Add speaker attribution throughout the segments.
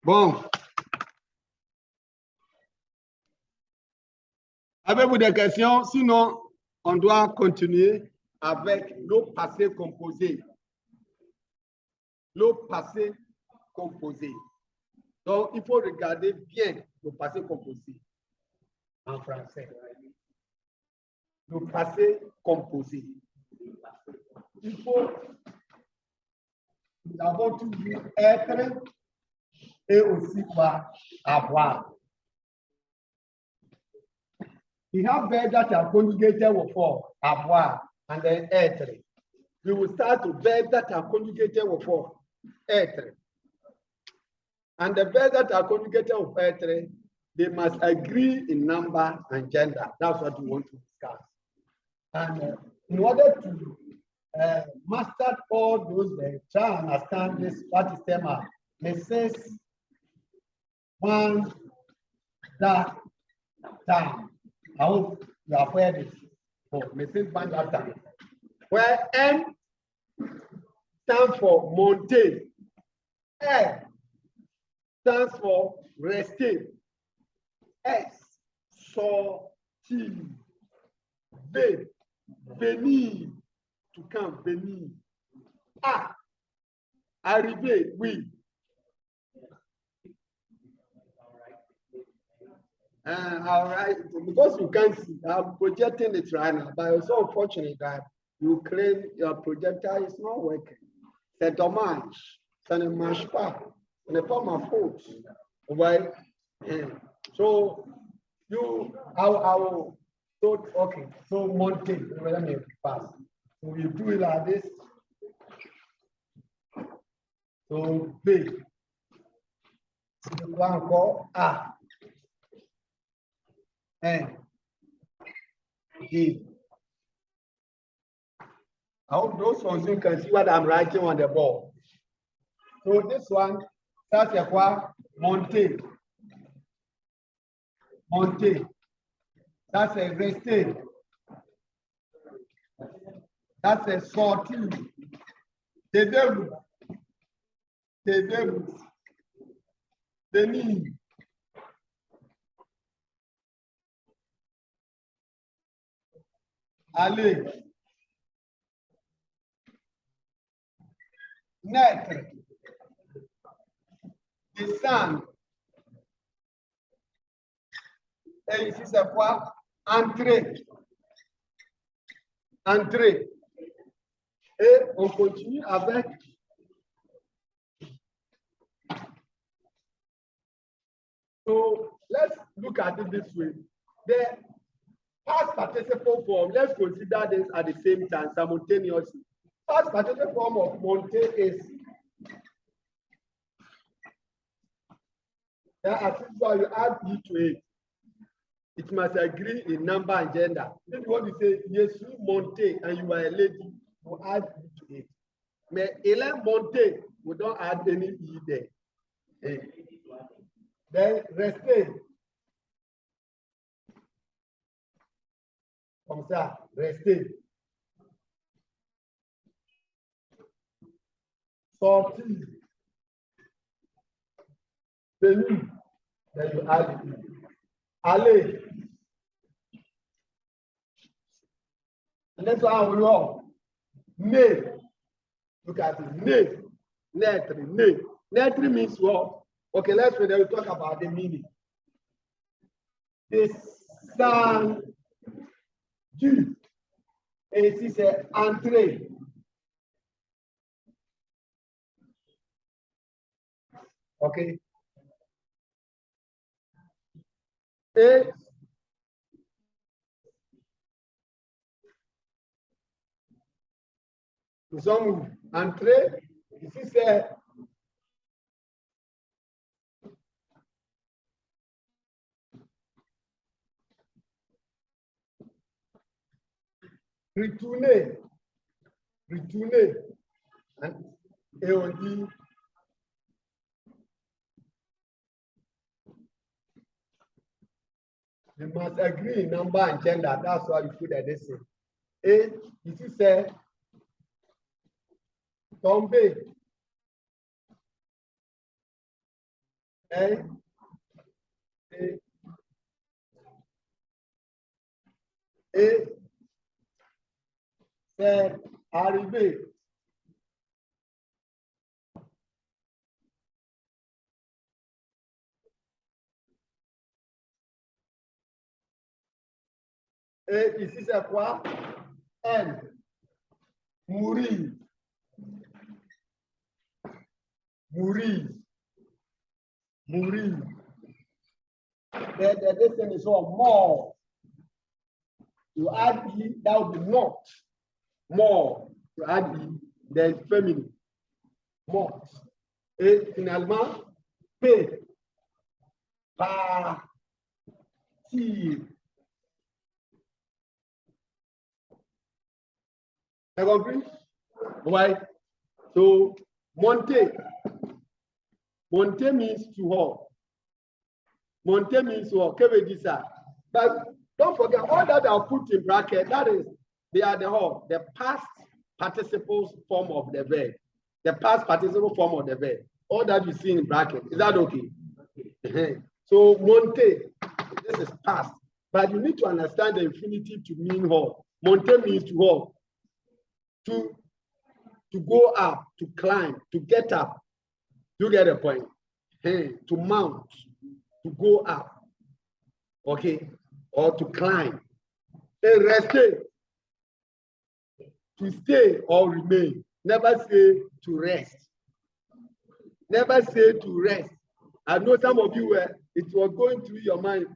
Speaker 1: Bon. Avez-vous des questions? Sinon, on doit continuer avec le passé composé. Le passé composé. Donc, il faut regarder bien le passé composé en français. Le passé composé. Il faut, nous avons toujours être et aussi quoi avoir. We have verbs that are conjugated with for, avoir, and then être. We will start with verbs that are conjugated with for, être. And the verbs that are conjugated with être, they must agree in number and gender. That's what we want to discuss. And in order to master all those verbs, try and understand this, what is tema. Mrs. One, that, time. I hope you have heard it. For Mrs. One, that time. Where M stands for monter. L stands for rester. S, sortir. V, venir. To come, venir. A, arriver, oui. All right, because you can't see, I'm projecting it right now, but it's so unfortunate that you claim your projector is not working. C'est dommage, ça ne marche pas. Ce n'est pas ma faute. Right? So you, so okay, so monter, let me pass. So you do it like this. So B. So one call A. N. D. I hope those ones you can see what I'm writing on the board. So this one, that's a quoi? Monter. Monter. That's a rester. That's a sortir. Taisez-vous. Taisez-vous. Venir. Aller. Naître. Descendre. Et ici, c'est quoi? Entrer. Entrer. Et on continue avec so let's look at it this way. The past participle form, let's consider this at the same time simultaneously. Past participle form of monter is as usual you add E to it. It must agree in number and gender. If you want to say yes, you monter and you are a lady, you add E to it. Mais Hélène monter, we don't add any E there. Then rester. Comme ça, rester. Sortir. Venir. Then you add it. Aller. Next one we go. Ne. Look at it. Ne. Naître. Ne. Naître means what? Okay, let's read it. We'll talk about the meaning. Descendre. Et ici, c'est entrer. OK. Et nous sommes entrés. Ici, c'est retourner. Retourner. Et on dit you must agree in number and gender. That's why you put that this in. Et ici, c'est tomber. Eh? Et c'est arrivé. Et ici, c'est quoi? N. Mourir. Mourir. Mourir. This thing is all more. You add E, that would be not. More. You add E, there is feminine. More. Et finalement, P. Partir. T'as compris? Ouais. So, monter. Monter means to walk. Monter means to walk. Que veut dire ça? But don't forget, all that are put in bracket, that is, they are the past participle form of the verb. The past participle form of the verb. All that you see in bracket. Is that okay? So, monter, this is past. But you need to understand the infinitive to mean walk. Monter means to walk. To go up, to climb, to get up. You get the point? To mount, to go up, okay, or to climb. And rester, to stay or remain. Never say to rest. Never say to rest. I know some of you were, it was going through your mind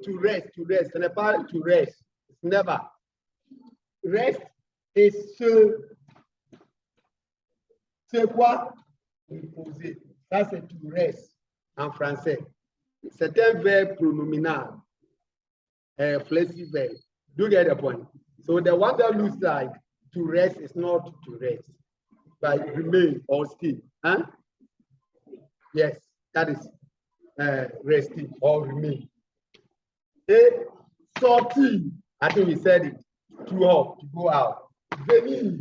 Speaker 1: to rest, and about to rest. Never. Rest is c'est quoi? Reposer. Ça, c'est to rest en français. C'est un verbe pronominal, flexible verb. Do you get the point? So the one that looks like to rest is not to rest, but remain or stay. Huh? Yes, that is resting or remain. Et sortir, I think we said it, to go out. Venir,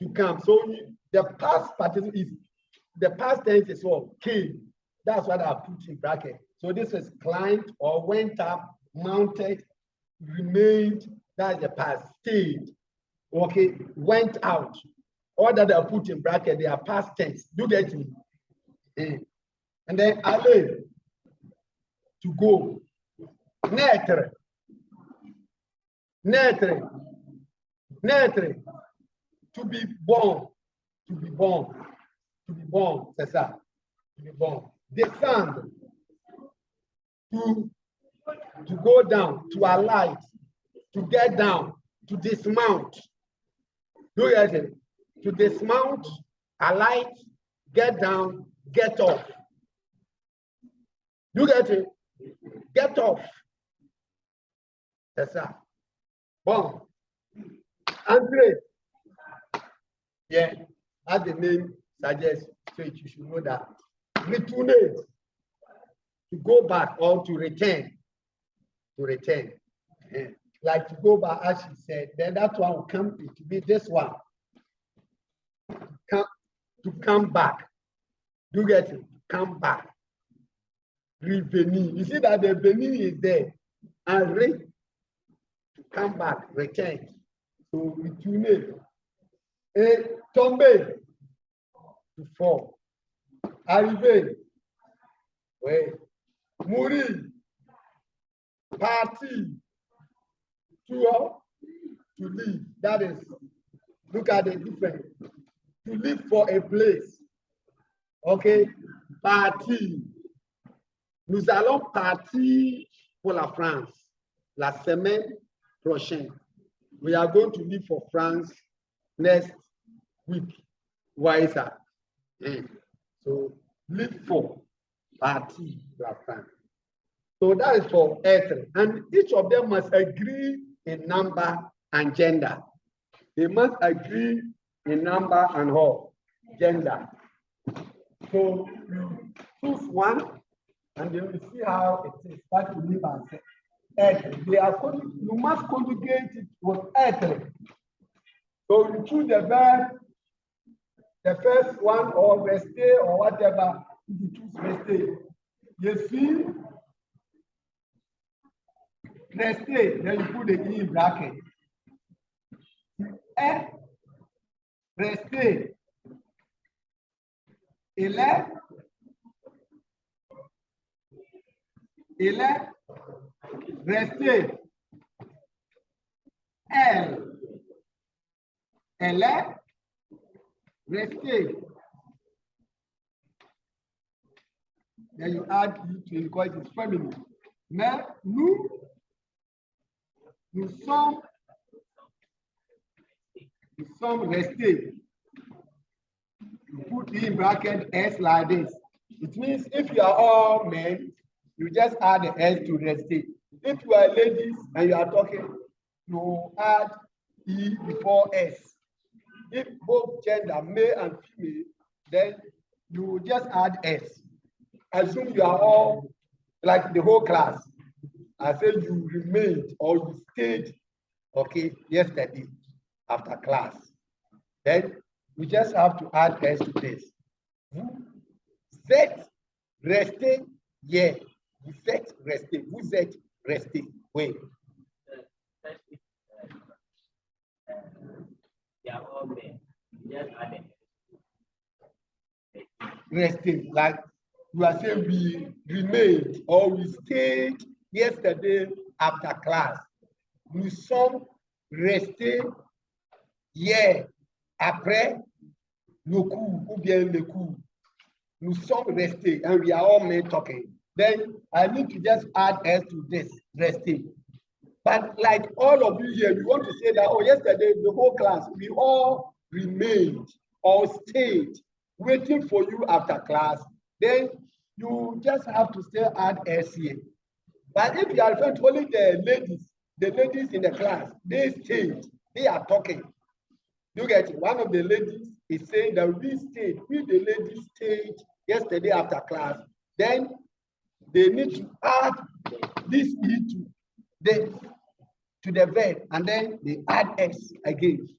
Speaker 1: to come. So the past participle is, the past tense is what? Came. That's what I put in bracket. So this is climbed or went up, mounted, remained. That's the past. Stayed. Okay. Went out. All that I put in bracket, they are past tense. Do you get me? And then aller, to go. Naître. Naître. Naître. To be born. To be born. To be born. C'est ça. To be born. Descendre. To go down. To alight. To get down. To dismount. Do you get it? To dismount, alight, get down, get off. You get it? Get off. That's that. Bon. Andre. Yeah, as the name suggests, so you should know that. Retourner. To go back or to return. To return. Yeah. Like to go back, as she said, then that one will come to be this one. To come back. You get it? Come back. Revenir. You see that the venir is there. And to come back, return. So retourner. Et tomber. To fall. Arriver. Oui. Mourir. Partir. To leave. That is, look at the difference. To live for a place. OK? Partir. Nous allons partir pour la France la semaine prochaine. We are going to leave for France next week. Why is that? So, live for partir pour la France. So that is for être. And each of them must agree in number and gender. They must agree in number and what? Gender. So you choose one, and then we see how it is. That you live and say, être. You must conjugate it with être. So you choose the verb, the first one, or rester, or whatever, rester. You see, rester, then you put the E in bracket. Rester. Il est resté. Elle est restée. Then you add it to because it's feminine. Mais nous sommes restés. You put in bracket S like this. It means if you are all men, you just add the S to resté. If you are ladies and you are talking, you add E before S. If both gender, male and female, then you just add S. Assume you are all like the whole class. I say you remained or you stayed, okay, yesterday after class. Then we just have to add S to this. Vous êtes resté hier. Vous êtes resté. Vous êtes resté. Oui. Resting, like you are saying we remained or we stayed yesterday after class. Nous sommes restés hier après le cours ou bien le cours. Nous sommes restés and we are all men talking. Then I need to just add S to this, resting. But like all of you here, we want to say that, oh, yesterday, the whole class, we all remained or stayed waiting for you after class. Then you just have to still add S here. But if you are referring to only the ladies in the class, they stayed, they are talking. You get it? One of the ladies is saying that we the ladies stayed yesterday after class. Then they need to add this E to the verb, and then they add S again.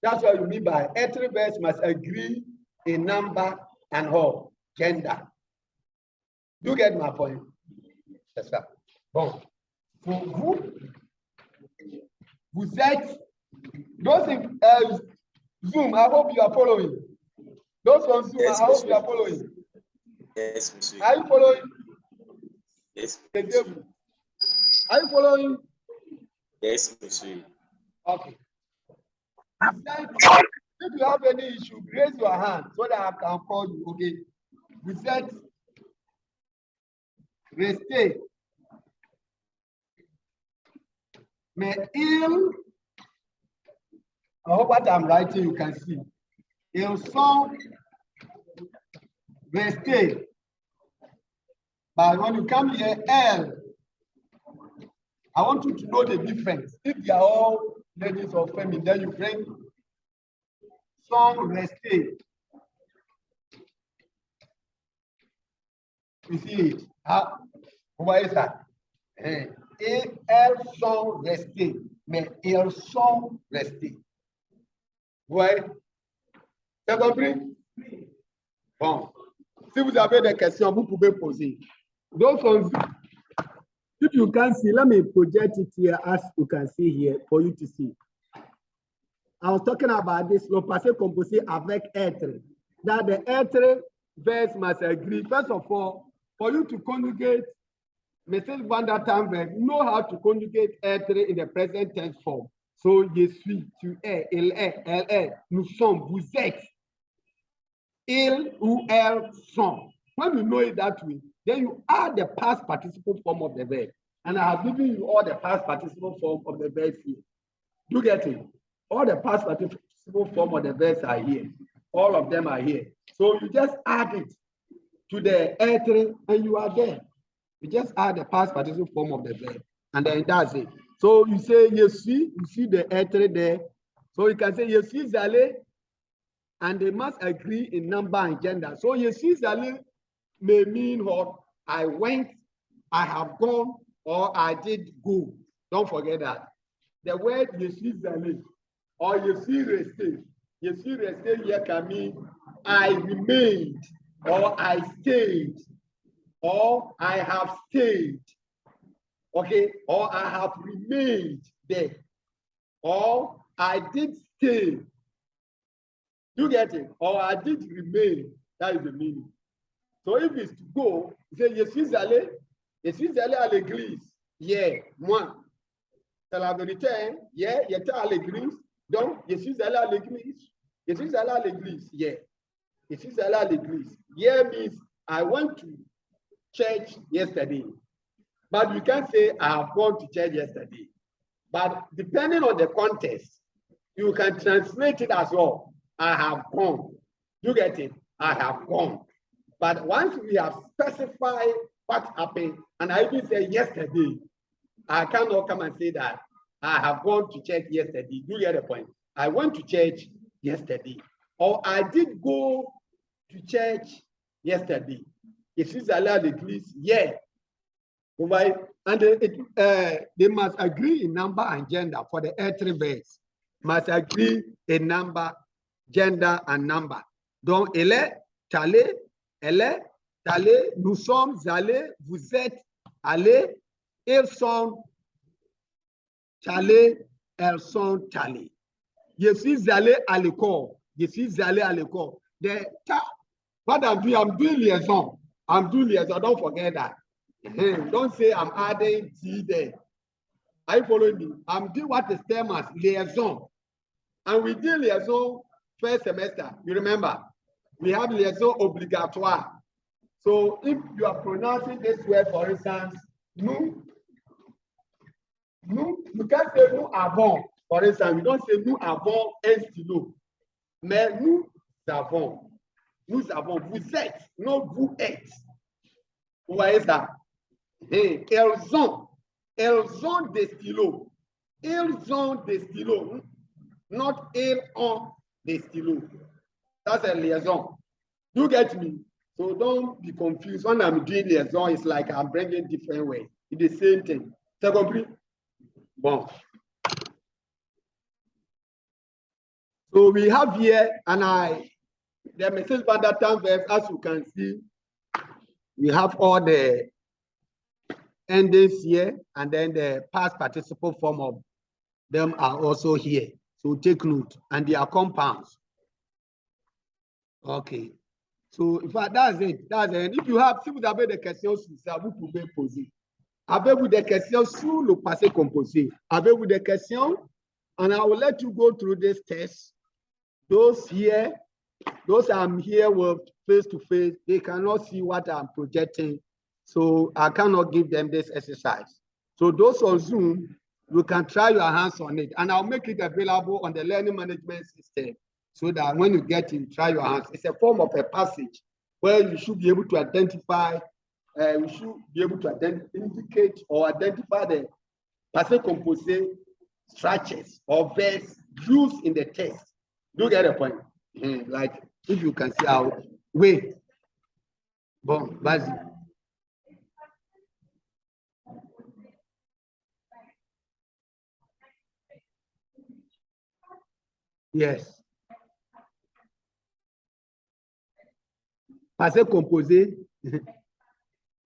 Speaker 1: That's what you mean by every verse must agree in number and how gender. You get my point? Yes, sir. Bon. For vous êtes, those in Zoom, I hope you are following. Those on Zoom, yes, I hope you are following.
Speaker 2: Yes, monsieur.
Speaker 1: Are you following?
Speaker 2: Yes,
Speaker 1: monsieur. Are you following?
Speaker 2: Yes, monsieur.
Speaker 1: Okay. If you have any issue, raise your hand so that I can call you. Okay. We said rester. Mais I hope what I'm writing you can see. Ils sont restés. But when you come here, L, I want you to know the difference. If they are all ladies or feminine, then you bring sont restés. You see it? What is that? Elles sont restées, mais ils sont restés. Ouais. C'est compris? Bon. Si vous avez des questions, vous pouvez poser. Those on if you can see, let me project it here as you can see here for you to see. I was talking about this, le passé composé avec être. That the être verse must agree. First of all, for you to conjugate message one that time verb, know how to conjugate être in the present tense form. So, je suis, tu es, il est, elle est, nous sommes, vous êtes. Il ou elles sont. When you know it that way, then you add the past participle form of the verb. And I have given you all the past participle form of the verb here. You get it? All the past participle form of the verbs are here. All of them are here. So you just add it to the être and you are there. You just add the past participle form of the verb. And then that's it. So you say, je suis, you see the être there. So you can say, je suis allé, and they must agree in number and gender. So je suis allé may mean what? I went, I have gone, or I did go. Don't forget that. The word je suis allé or je suis resté here can mean I remained or I stayed, or I have stayed, okay, or I have remained there, or I did stay. You get it? Or I did remain. That is the meaning. So if it's to go, you say, je suis allé à l'église. Yeah, moi. C'est la vérité, hein? Yeah, j'étais à l'église. Donc, je suis allé à l'église. Je suis allé à l'église. Yeah. Je suis allé à l'église. Yeah means I went to church yesterday. But you can't say I have gone to church yesterday. But depending on the context, you can translate it as well. I have gone. You get it? I have gone. But once we have specified what happened, and I even say yesterday, I cannot come and say that I have gone to church yesterday. You get the point? I went to church yesterday. Or I did go to church yesterday. If it's allowed l'église, yeah. Right? And they must agree in number and gender for the earthly verbs. Must agree in number, gender, and number. Donc, elle est allée, nous sommes allés, vous êtes allés, ils sont allés, elles sont allées. Je suis allé à l'école. Je suis allé à l'école. What I'm doing, I'm doing liaison. I'm doing liaison. Don't forget that. Don't say I'm adding T there. Are you following me? I'm doing what is termed as liaison. And we did liaison first semester. You remember? We have liaison obligatoire. So if you are pronouncing this word, for instance, nous, you can't say nous avons. For instance, you don't say nous avons un stylo. Mais nous avons. Nous avons. Vous êtes. Non, vous êtes. Vous voyez ça? Et elles ont des stylos. Ils ont des stylos. Not ils ont des stylos. That's a liaison. You get me? So don't be confused. When I'm doing liaison, it's like I'm bringing different ways. It's the same thing. C'est compris? Bon. So we have here, and the message by that time verbs, as you can see, we have all the endings here, and then the past participle form of them are also here. So take note, and they are compounds. Okay. So in fact, that's it. That's it. If you have, si vous avez des questions sur ça, vous pouvez poser. Avez-vous des questions sur le passé composé? Avez-vous des questions? And I will let you go through this test. Those I'm here with face to face, they cannot see what I'm projecting. So I cannot give them this exercise. So those on Zoom, you can try your hands on it, and I'll make it available on the learning management system so that when you get in, try your hands. It's a form of a passage where you should be able to identify, indicate or identify the passé composé structures or verbs used in the text. Do you get the point? Like if you can see how, wait. Bon, vas-y. Yes. Passé composé,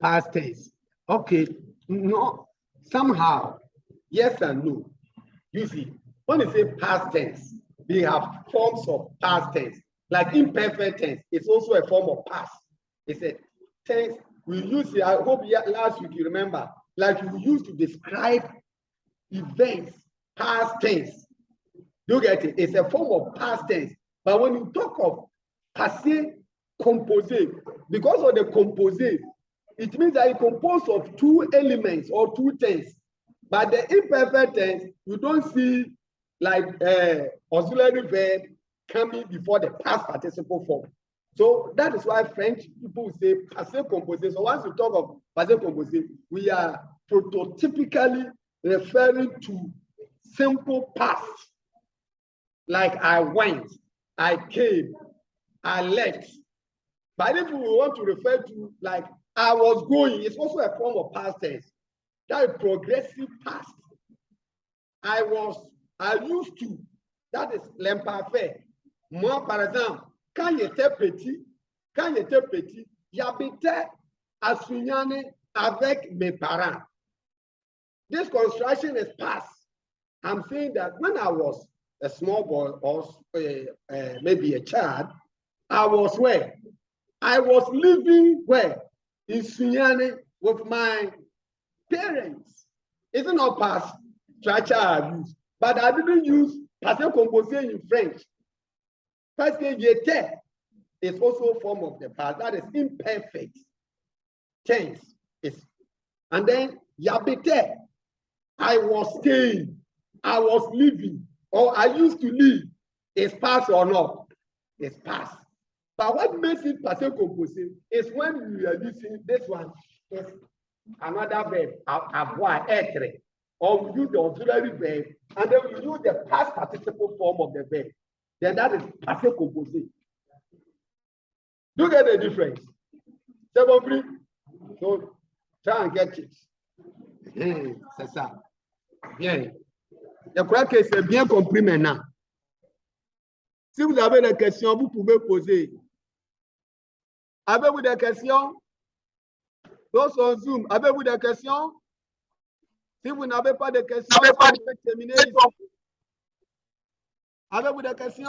Speaker 1: past tense. Okay. No, somehow, yes and no. You see, when you say past tense, we have forms of past tense. Like imperfect tense, it's also a form of past. It's a tense we use it. I hope last week you remember, like we used to describe events, past tense. You get it? It's a form of past tense. But when you talk of passé composé, because of the composé, it means that it composed of two elements or two tense. But the imperfect tense, you don't see like auxiliary verb coming before the past participle form. So that is why French people say passé composé. So once we talk of passé composé, we are prototypically referring to simple past. Like I went, I came, I left. But if we want to refer to like I was going, it's also a form of past tense. That is progressive past. I used to. That is l'imparfait. Moi, par exemple, quand j'étais petit, quand j'étais petit, j'habitais à Sunyane avec mes parents. This construction is past. I'm saying that when I was a small boy or maybe a child, I was where? I was living where? In Sunyane with my parents. It's not past structure I used, but I didn't use Passe composé in French. Parce que j'étais is also a form of the past. That is imperfect tense. And then yabite, I was staying, I was living, or I used to live. Is past or not? It's past. But what makes it passé composé is when you are using this one is another verb, avoir, être, or we use the auxiliary verb, and then we use the past participle form of the verb. Then that is passé composé. Do you get the difference? Secondly, so try and get it. C'est ça. Bien. Je crois que c'est bien compris maintenant. Si vous avez des questions, vous pouvez poser. Avez-vous des questions? Those on Zoom, avez-vous des questions? Si vous n'avez pas de questions, vous pouvez terminer ici. Avez-vous des questions?